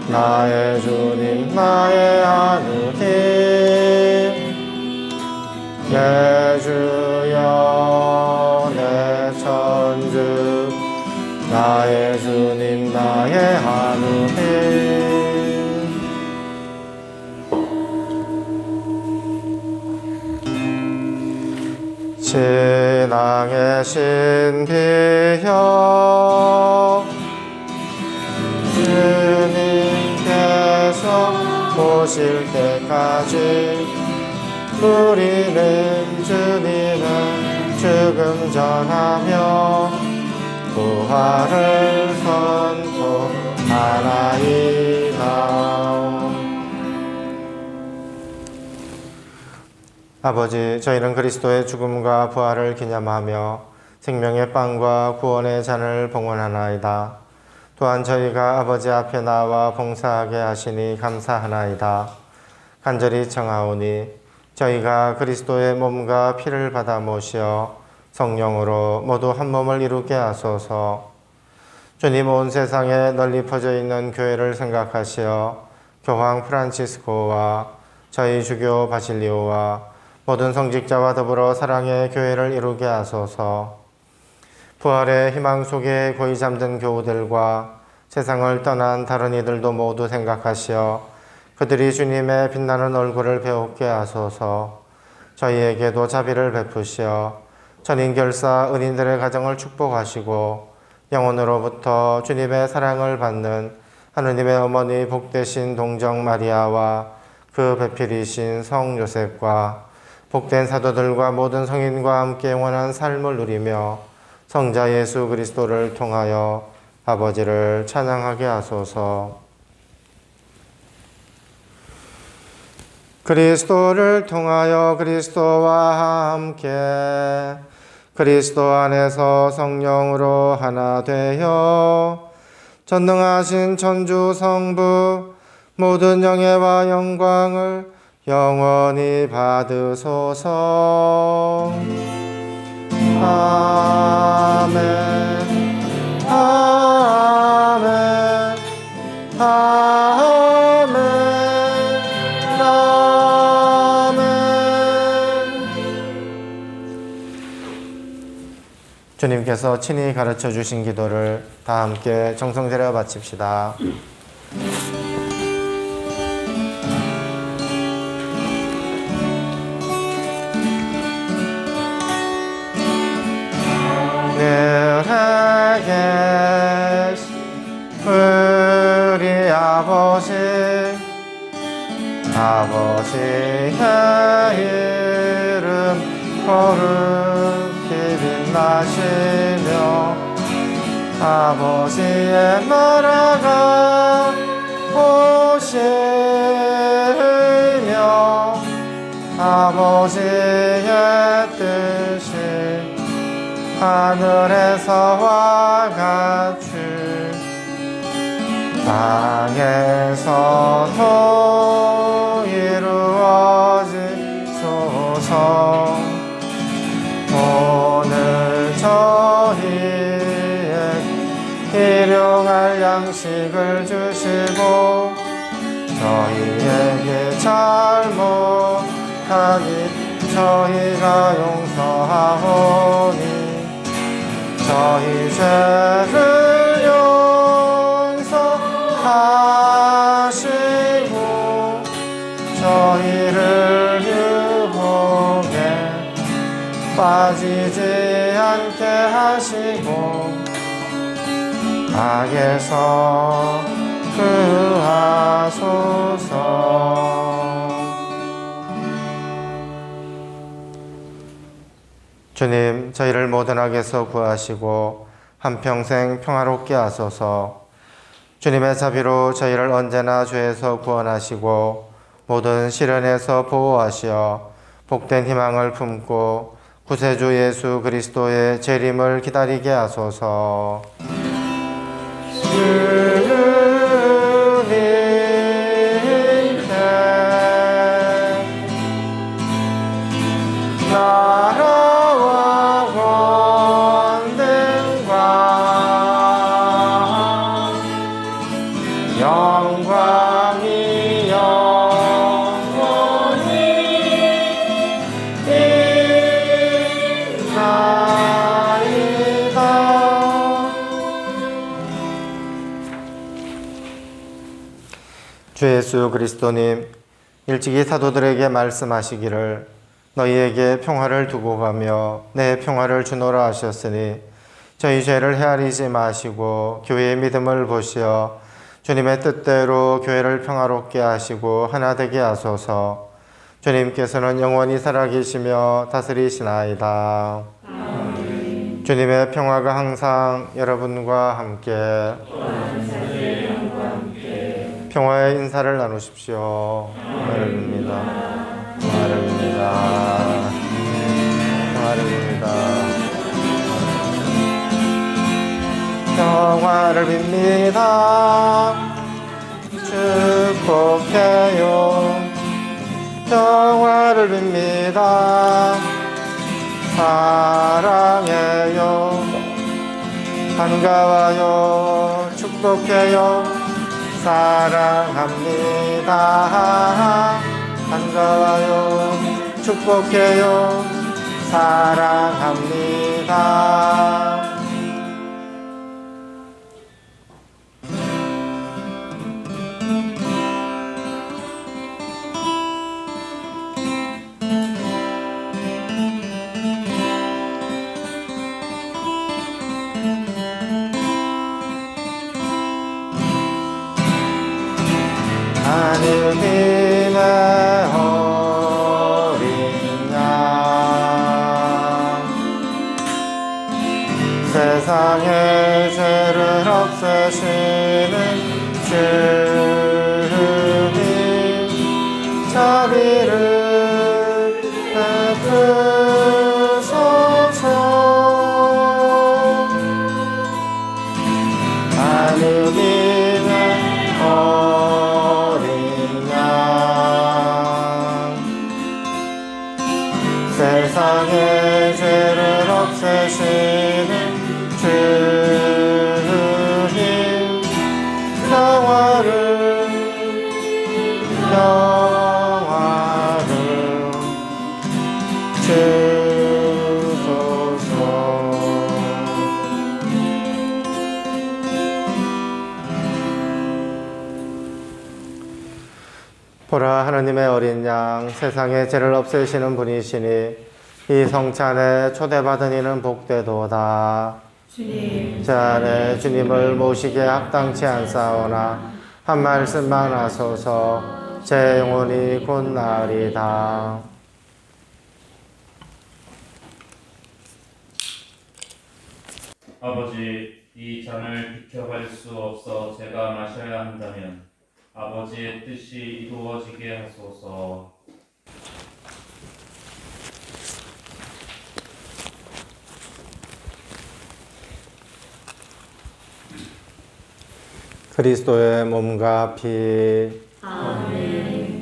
나의 주님 나의 하느님 내 주여 내 천주 나의 주님 나의 하느님. 신앙의 신비여 주님께서 오실 때까지 우리는 주님을 죽음 전하며 부활을 선포하나이다. 아버지, 저희는 그리스도의 죽음과 부활을 기념하며 생명의 빵과 구원의 잔을 봉헌하나이다. 또한 저희가 아버지 앞에 나와 봉사하게 하시니 감사하나이다. 간절히 청하오니 저희가 그리스도의 몸과 피를 받아 모시어 성령으로 모두 한 몸을 이루게 하소서. 주님, 온 세상에 널리 퍼져 있는 교회를 생각하시어 교황 프란치스코와 저희 주교 바실리오와 모든 성직자와 더불어 사랑의 교회를 이루게 하소서. 부활의 희망 속에 고이 잠든 교우들과 세상을 떠난 다른 이들도 모두 생각하시어 그들이 주님의 빛나는 얼굴을 배우게 하소서. 저희에게도 자비를 베푸시어 전인결사 은인들의 가정을 축복하시고 영혼으로부터 주님의 사랑을 받는 하느님의 어머니 복되신 동정 마리아와 그 배필이신 성 요셉과 복된 사도들과 모든 성인과 함께 영원한 삶을 누리며 성자 예수 그리스도를 통하여 아버지를 찬양하게 하소서. 그리스도를 통하여 그리스도와 함께 그리스도 안에서 성령으로 하나 되어 전능하신 천주 성부 모든 영예와 영광을 영원히 받으소서. 아멘. 아멘. 아멘. 아멘. 주님께서 친히 가르쳐 주신 기도를 다 함께 정성 들여 바칩시다. 늘에게 우리 아버지의 이름 거룩히 빛나시며 아버지의 나라가 오실 땅에서도 이루어지소서. 오늘 저희에게 일용할 양식을 주시고 저희에게 잘못하니 저희가 용서하오니 저희 죄를 용서하시고 저희를 유혹에 빠지지 않게 하시고 악에서 구하소서. 주님, 저희를 모든 악에서 구하시고 한평생 평화롭게 하소서. 주님의 자비로 저희를 언제나 죄에서 구원하시고 모든 시련에서 보호하시어 복된 희망을 품고 구세주 예수 그리스도의 재림을 기다리게 하소서. 주님께 나라와 권능과 영광이 영원히 있나이다. 주 예수 그리스도님, 일찍이 사도들에게 말씀하시기를 너희에게 평화를 두고 가며 내 평화를 주노라 하셨으니 저희 죄를 헤아리지 마시고 교회의 믿음을 보시어 주님의 뜻대로 교회를 평화롭게 하시고 하나 되게 하소서. 주님께서는 영원히 살아계시며 다스리시나이다. 아멘. 주님의 평화가 항상 여러분과 함께 평화의 인사를 나누십시오. 평화를 빕니다. 평화를 빕니다. 평화를 빕니다. 평화를 빕니다. 축복해요. 평화를 빕니다. 사랑해요. 반가워요. 축복해요. 사랑합니다. 반가워요. 축복해요. 사랑합니다. 하느님의 어린 양 세상의 죄를 없애시는 주님 자비를 베푸소서. 하느님의 세상의 죄를 없애시는 주님 평화를 주소서. 보라, 하나님의 어린 양 세상의 죄를 없애시는 분이시니 이 성찬에 초대받은 이는 복되도다. 주님, 제 안에 주님을 모시기에 합당치 않사오나 한 말씀만 하소서. 제 영혼이 곧 나으리다. 아버지, 이 잔을 비켜갈 수 없어 제가 마셔야 한다면 아버지의 뜻이 이루어지게 하소서. 그리스도의 몸과 피. 아멘.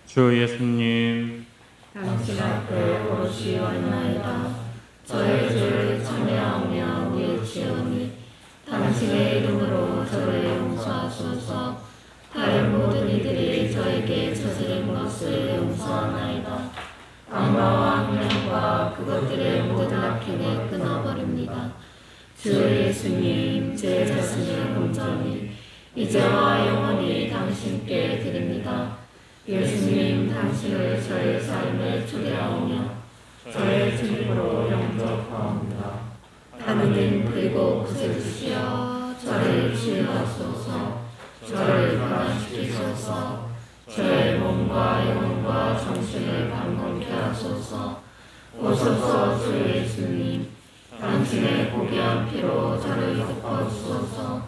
주 예수님, 당신 앞에 오롯이 왔나이다. 저의 죄를 참여하며 뉘우치오니 당신의 이름으로 저를 용서하소서. 다른 모든 이들이 저에게 저지른 것을 용서하나이다. 악마와 악령과 그것들의 모든 악행을 끊어버립니다. 주 예수님, 제 자신을 온전히 이제와 영원히 당신께 드립니다. 예수님, 당신을 저의 삶에 초대하오며 저의 주님으로 영접하옵니다. 하느님, 그리고 구세주시여, 저를 치유하소서. 저를 변화시키소서. 저의 몸과 영혼과 정신을 강건케 하소서. 오소서 주 예수님, 당신의 고귀한 피로 저를 덮어주소서.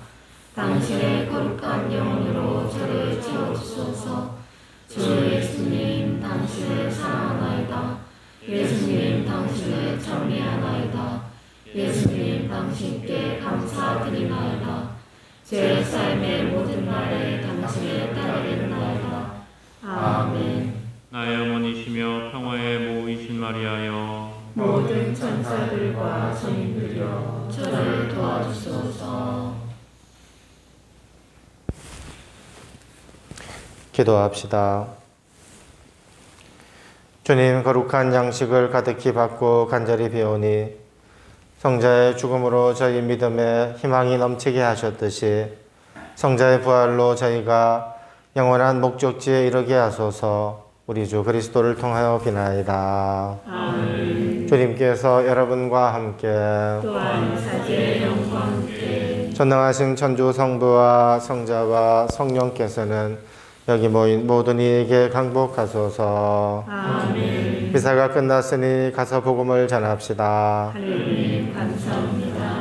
당신의 거룩한 영혼으로 저를 채워주소서. 주 예수님, 당신을 사랑하나이다. 예수님, 당신을 찬미하나이다. 예수님, 당신께 감사드리나이다. 제 삶의 모든 날에 당신을 따르겠나이다. 아멘. 나의 어머니시며 평화의 모이신 마리아여, 모든 천사들과 성인들이여, 저를 도와주소서. 기도합시다. 주님, 거룩한 양식을 가득히 받고 간절히 배우니 성자의 죽음으로 저희 믿음에 희망이 넘치게 하셨듯이 성자의 부활로 저희가 영원한 목적지에 이르게 하소서. 우리 주 그리스도를 통하여 비나이다. 아멘. 주님께서 여러분과 함께 또한 사제의 영과 함께 전능하신 천주 성부와 성자와 성령께서는 여기 모인 모든 이에게 강복하소서. 아멘. 미사가 끝났으니 가서 복음을 전합시다. 하느님 감사합니다.